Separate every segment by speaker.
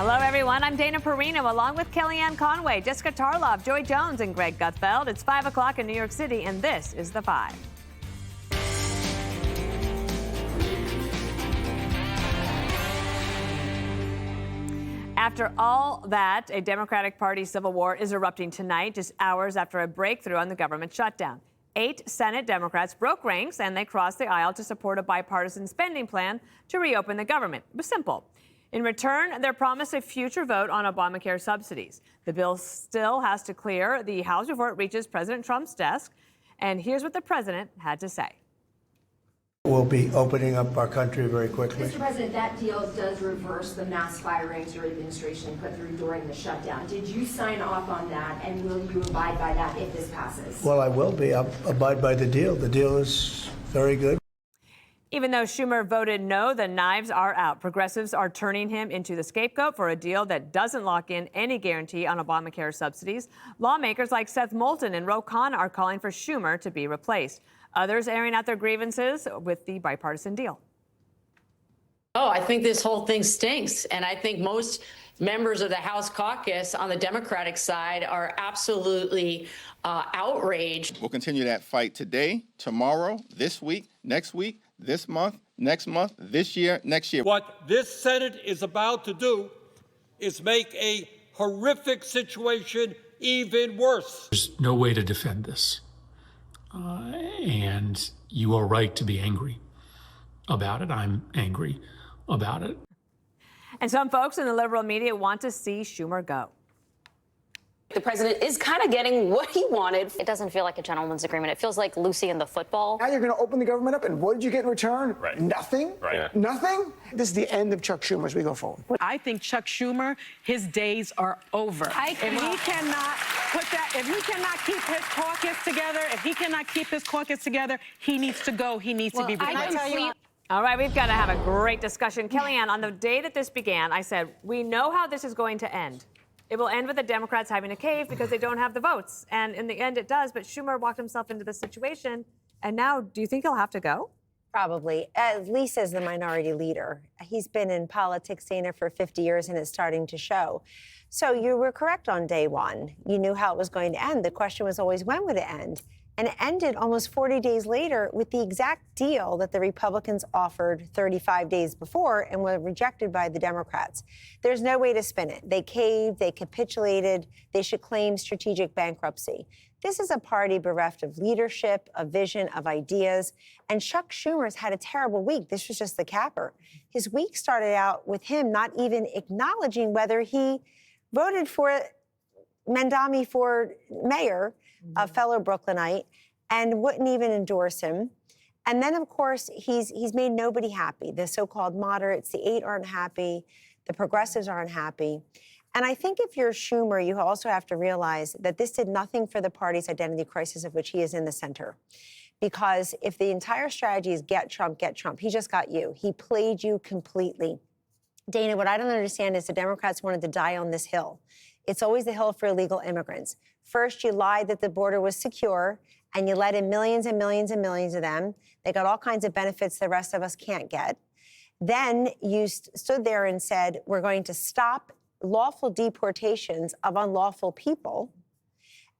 Speaker 1: Hello, everyone. I'm Dana Perino, along with Kellyanne Conway, Jessica Tarlov, Joy Jones, and Greg Gutfeld. It's 5 o'clock in New York City, and this is The Five. After all that, a Democratic Party civil war is erupting tonight, just hours after a breakthrough on the government shutdown. 8 Senate Democrats broke ranks, and they crossed the aisle to support a bipartisan spending plan to reopen the government. It was simple. In return, they're promised a future vote on Obamacare subsidies. The bill still has to clear the House before it reaches President Trump's desk. And here's what the president had to say.
Speaker 2: We'll be opening up our country very quickly.
Speaker 3: Mr. President, that deal does reverse the mass firings your administration put through during the shutdown. Did you sign off on that, and will you abide by that if this passes?
Speaker 2: Well, I will be. I'll abide by the deal. The deal is very good.
Speaker 1: Even though Schumer voted no, the knives are out. Progressives are turning him into the scapegoat for a deal that doesn't lock in any guarantee on Obamacare subsidies. Lawmakers like Seth Moulton and Ro Khanna are calling for Schumer to be replaced. Others airing out their grievances with the bipartisan deal.
Speaker 4: Oh, I think this whole thing stinks. And I think most members of the House caucus on the Democratic side are absolutely outraged.
Speaker 5: We'll continue that fight today, tomorrow, this week, next week, this month, next month, this year, next year.
Speaker 6: What this Senate is about to do is make a horrific situation even worse.
Speaker 7: There's no way to defend this. And you are right to be angry about it. I'm angry about it.
Speaker 1: And some folks in the liberal media want to see Schumer go.
Speaker 8: The president is kind of getting what he wanted. It doesn't feel like a gentleman's agreement. It feels like Lucy and the football.
Speaker 9: Now you're going to open the government up, and what did you get in return?
Speaker 10: Right.
Speaker 9: Nothing?
Speaker 10: Right. Yeah.
Speaker 9: Nothing? This is the end of Chuck Schumer as we go forward.
Speaker 11: I think Chuck Schumer, his days are over. If he cannot keep his caucus together, he needs to go. He needs to be replaced.
Speaker 1: All right, we've got to have a great discussion. Kellyanne, on the day that this began, I said, we know how this is going to end. It will end with the Democrats having a cave because they don't have the votes. And in the end, it does. But Schumer walked himself into this situation. And now, do you think he'll have to go?
Speaker 12: Probably, at least as the minority leader. He's been in politics, Dana, for 50 years, and it's starting to show. So you were correct on day one. You knew how it was going to end. The question was always, when would it end? And it ended almost 40 days later with the exact deal that the Republicans offered 35 days before and were rejected by the Democrats. There's no way to spin it. They caved, they capitulated, they should claim strategic bankruptcy. This is a party bereft of leadership, of vision, of ideas. And Chuck Schumer's had a terrible week. This was just the capper. His week started out with him not even acknowledging whether he voted for Mandami for mayor, a fellow Brooklynite, and wouldn't even endorse him. And then, of course, he's made nobody happy. The so-called moderates, the 8 aren't happy. The progressives aren't happy. And I think if you're Schumer, you also have to realize that this did nothing for the party's identity crisis of which he is in the center. Because if the entire strategy is get Trump, he just got you. He played you completely. Dana, what I don't understand is the Democrats wanted to die on this hill. It's always the hill for illegal immigrants. First, you lied that the border was secure, and you let in millions and millions and millions of them. They got all kinds of benefits the rest of us can't get. Then you stood there and said, we're going to stop lawful deportations of unlawful people.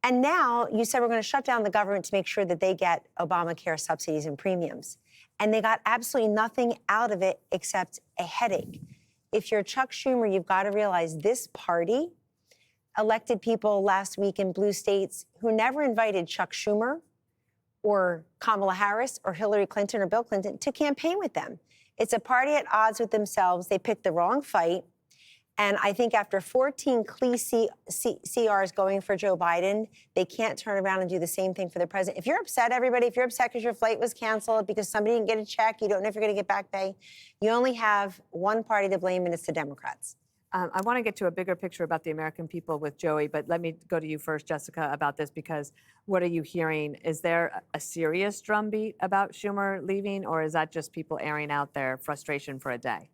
Speaker 12: And now you said we're going to shut down the government to make sure that they get Obamacare subsidies and premiums. And they got absolutely nothing out of it except a headache. If you're Chuck Schumer, you've got to realize this party elected people last week in blue states who never invited Chuck Schumer or Kamala Harris or Hillary Clinton or Bill Clinton to campaign with them. It's a party at odds with themselves. They picked the wrong fight. And I think after 14 CRs going for Joe Biden, they can't turn around and do the same thing for the president. If you're upset, everybody, if you're upset because your flight was canceled, because somebody didn't get a check, you don't know if you're going to get back pay, you only have one party to blame, and it's the Democrats.
Speaker 1: I want to get to a bigger picture about the American people with Joey, but let me go to you first, Jessica, about this, because what are you hearing? Is there a serious drumbeat about Schumer leaving, or is that just people airing out their frustration for a day?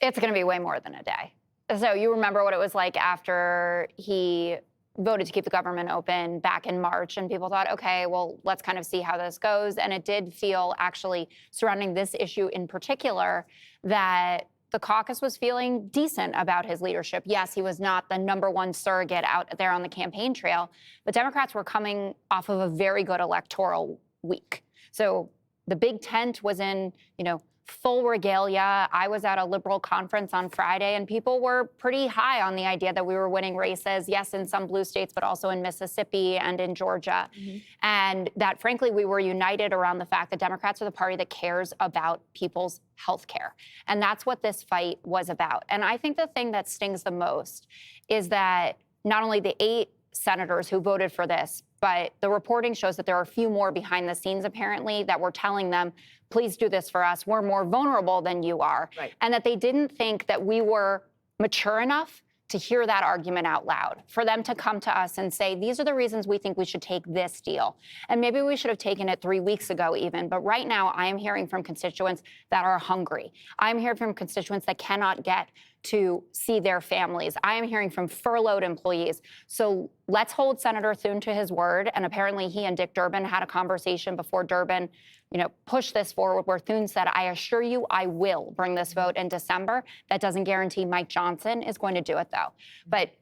Speaker 8: It's going to be way more than a day. So you remember what it was like after he voted to keep the government open back in March, and people thought, okay, well, let's kind of see how this goes. And it did feel actually surrounding this issue in particular that the caucus was feeling decent about his leadership. Yes, he was not the #1 surrogate out there on the campaign trail, but Democrats were coming off of a very good electoral week. So the big tent was in, full regalia. I was at a liberal conference on Friday, and people were pretty high on the idea that we were winning races, yes, in some blue states, but also in Mississippi and in Georgia. And that, frankly, we were united around the fact that Democrats are the party that cares about people's health care. And that's what this fight was about. And I think the thing that stings the most is that not only the 8 senators who voted for this, but the reporting shows that there are a few more behind the scenes, apparently, that were telling them, please do this for us. We're more vulnerable than you are.
Speaker 1: Right.
Speaker 8: And that they didn't think that we were mature enough to hear that argument out loud, for them to come to us and say, these are the reasons we think we should take this deal. And maybe we should have taken it 3 weeks ago even, but right now I am hearing from constituents that are hungry. I'm hearing from constituents that cannot get to see their families. I am hearing from furloughed employees. So let's hold Senator Thune to his word. And apparently he and Dick Durbin had a conversation before Durbin, pushed this forward, where Thune said, I assure you I will bring this vote in December. That doesn't guarantee Mike Johnson is going to do it, though. But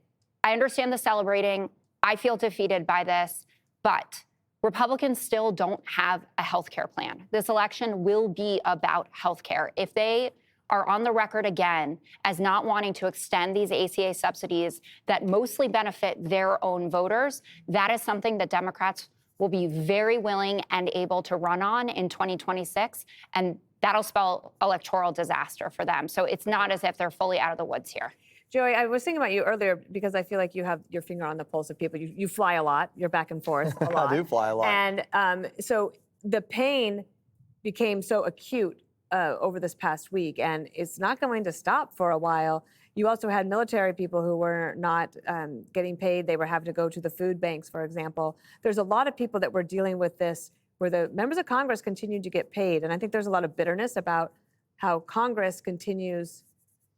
Speaker 8: I understand the celebrating. I feel defeated by this, but Republicans still don't have a health care plan. This election will be about health care. If they are on the record again as not wanting to extend these ACA subsidies that mostly benefit their own voters, that is something that Democrats will be very willing and able to run on in 2026, and that'll spell electoral disaster for them. So it's not as if they're fully out of the woods here.
Speaker 1: Joey, I was thinking about you earlier because I feel like you have your finger on the pulse of people. You fly a lot. You're back and forth a lot.
Speaker 10: I do fly a lot.
Speaker 1: And so the pain became so acute over this past week, and it's not going to stop for a while. You also had military people who were not getting paid. They were having to go to the food banks, for example. There's a lot of people that were dealing with this where the members of Congress continued to get paid. And I think there's a lot of bitterness about how Congress continues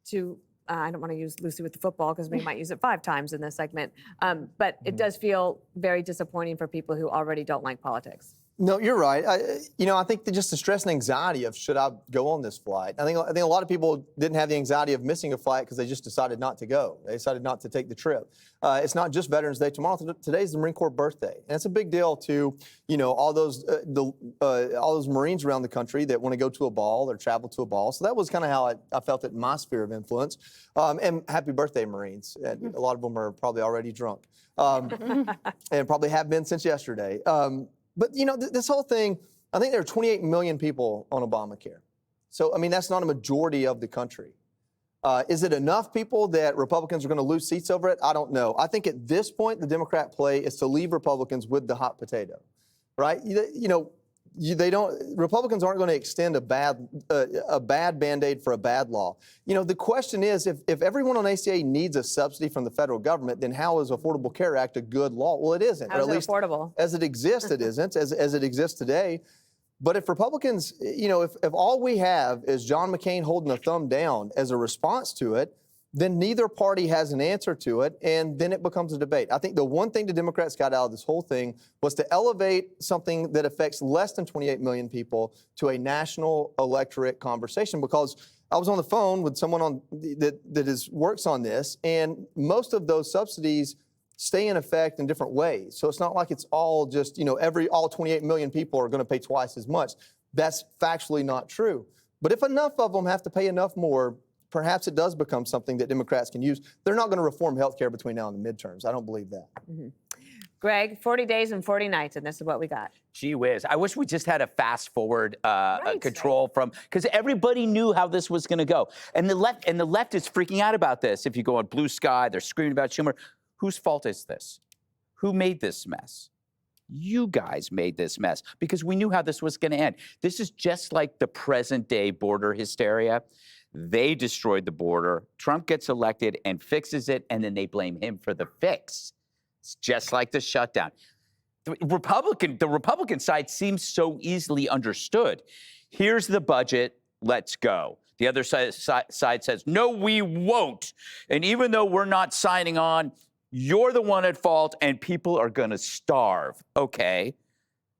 Speaker 1: to, I don't want to use Lucy with the football because we might use it 5 times in this segment, but it does feel very disappointing for people who already don't like politics.
Speaker 10: No, you're right. I think that just the stress and anxiety of should I go on this flight. I think a lot of people didn't have the anxiety of missing a flight because they just decided not to go. They decided not to take the trip. It's not just Veterans Day tomorrow. Today's the Marine Corps birthday, and it's a big deal to all those Marines around the country that want to go to a ball or travel to a ball. So that was kind of how I felt it in my sphere of influence. And happy birthday, Marines. And a lot of them are probably already drunk, and probably have been since yesterday. But, this whole thing, I think there are 28 million people on Obamacare. So, that's not a majority of the country. Is it enough people that Republicans are going to lose seats over it? I don't know. I think at this point, the Democrat play is to leave Republicans with the hot potato, right? Republicans aren't going to extend a bad Band-Aid for a bad law. The question is, if everyone on ACA needs a subsidy from the federal government, then how is Affordable Care Act a good law? Well, it isn't.
Speaker 1: How is it affordable?
Speaker 10: As it exists, it isn't, as it exists today. But if Republicans, if all we have is John McCain holding a thumb down as a response to it, then neither party has an answer to it, and then it becomes a debate. I think the one thing the Democrats got out of this whole thing was to elevate something that affects less than 28 million people to a national electorate conversation, because I was on the phone with someone that works on this, and most of those subsidies stay in effect in different ways. So it's not like it's all just, all 28 million people are going to pay twice as much. That's factually not true. But if enough of them have to pay enough more, perhaps it does become something that Democrats can use. They're not going to reform health care between now and the midterms. I don't believe that.
Speaker 1: Greg, 40 days and 40 nights, and this is what we got.
Speaker 13: Gee whiz. I wish we just had a fast forward control from, because everybody knew how this was going to go. And the left is freaking out about this. If you go on Blue Sky, they're screaming about Schumer. Whose fault is this? Who made this mess? You guys made this mess because we knew how this was going to end. This is just like the present day border hysteria. They destroyed the border. Trump gets elected and fixes it, and then they blame him for the fix. It's just like the shutdown. The Republican side seems so easily understood. Here's the budget. Let's go. The other side says, no, we won't. And even though we're not signing on, you're the one at fault, and people are going to starve. Okay.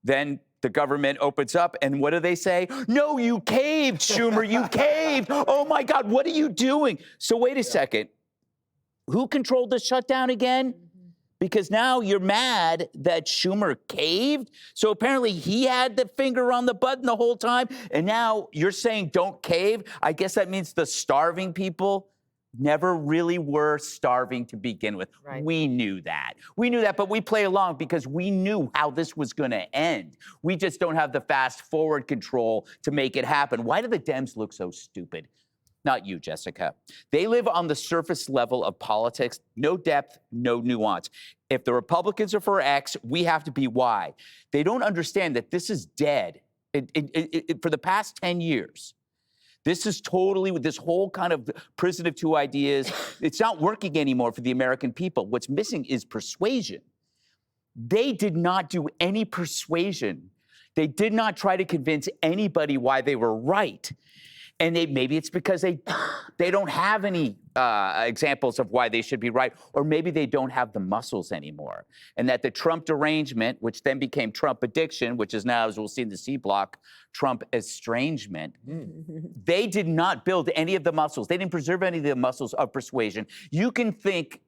Speaker 13: Then the government opens up, and what do they say? No, you caved, Schumer, you caved. Oh my God, what are you doing? So wait a second. Who controlled the shutdown again? Because now you're mad that Schumer caved. So apparently he had the finger on the button the whole time. And now you're saying don't cave. I guess that means the starving people never really were starving to begin with. Right. We knew that. We knew that, but we play along because we knew how this was going to end. We just don't have the fast forward control to make it happen. Why do the Dems look so stupid? Not you, Jessica. They live on the surface level of politics, no depth, no nuance. If the Republicans are for X, we have to be Y. They don't understand that this is dead for the past 10 years. This is totally, with this whole kind of prison of two ideas, it's not working anymore for the American people. What's missing is persuasion. They did not do any persuasion. They did not try to convince anybody why they were right. And maybe it's because they don't have any examples of why they should be right, or maybe they don't have the muscles anymore. And that the Trump derangement, which then became Trump addiction, which is now, as we'll see in the C block, Trump estrangement, they did not build any of the muscles. They didn't preserve any of the muscles of persuasion. You can think,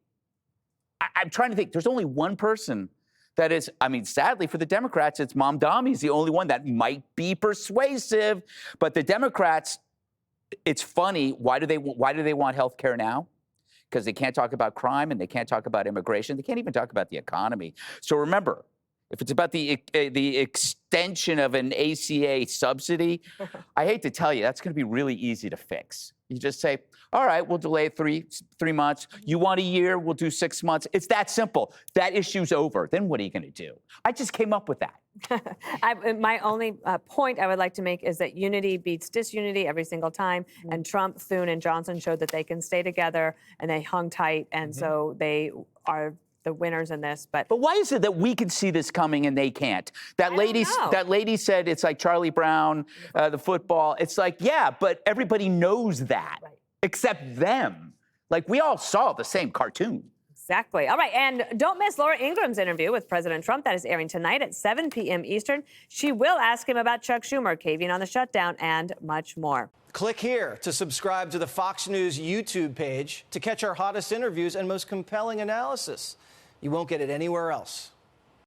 Speaker 13: I'm trying to think, there's only one person that is, I mean, sadly for the Democrats, it's Mom Dommy's the only one that might be persuasive. But the Democrats, it's funny. Why do they want health care now? Because they can't talk about crime and they can't talk about immigration. They can't even talk about the economy. So remember, if it's about the extension of an ACA subsidy, I hate to tell you, that's going to be really easy to fix. You just say, all right, we'll delay it three months. You want a year, we'll do 6 months. It's that simple. That issue's over. Then what are you going to do? I just came up with that.
Speaker 1: My only point I would like to make is that unity beats disunity every single time. And Trump, Thune, and Johnson showed that they can stay together, and they hung tight. And so they are the winners in this. But
Speaker 13: why is it that we can see this coming and they can't? That lady said it's like Charlie Brown, the football. It's like, yeah, but everybody knows that, except them. Like, we all saw the same cartoon.
Speaker 1: Exactly. All right. And don't miss Laura Ingram's interview with President Trump. That is airing tonight at 7 p.m. Eastern. She will ask him about Chuck Schumer caving on the shutdown and much more.
Speaker 14: Click here to subscribe to the Fox News YouTube page to catch our hottest interviews and most compelling analysis. You won't get it anywhere else.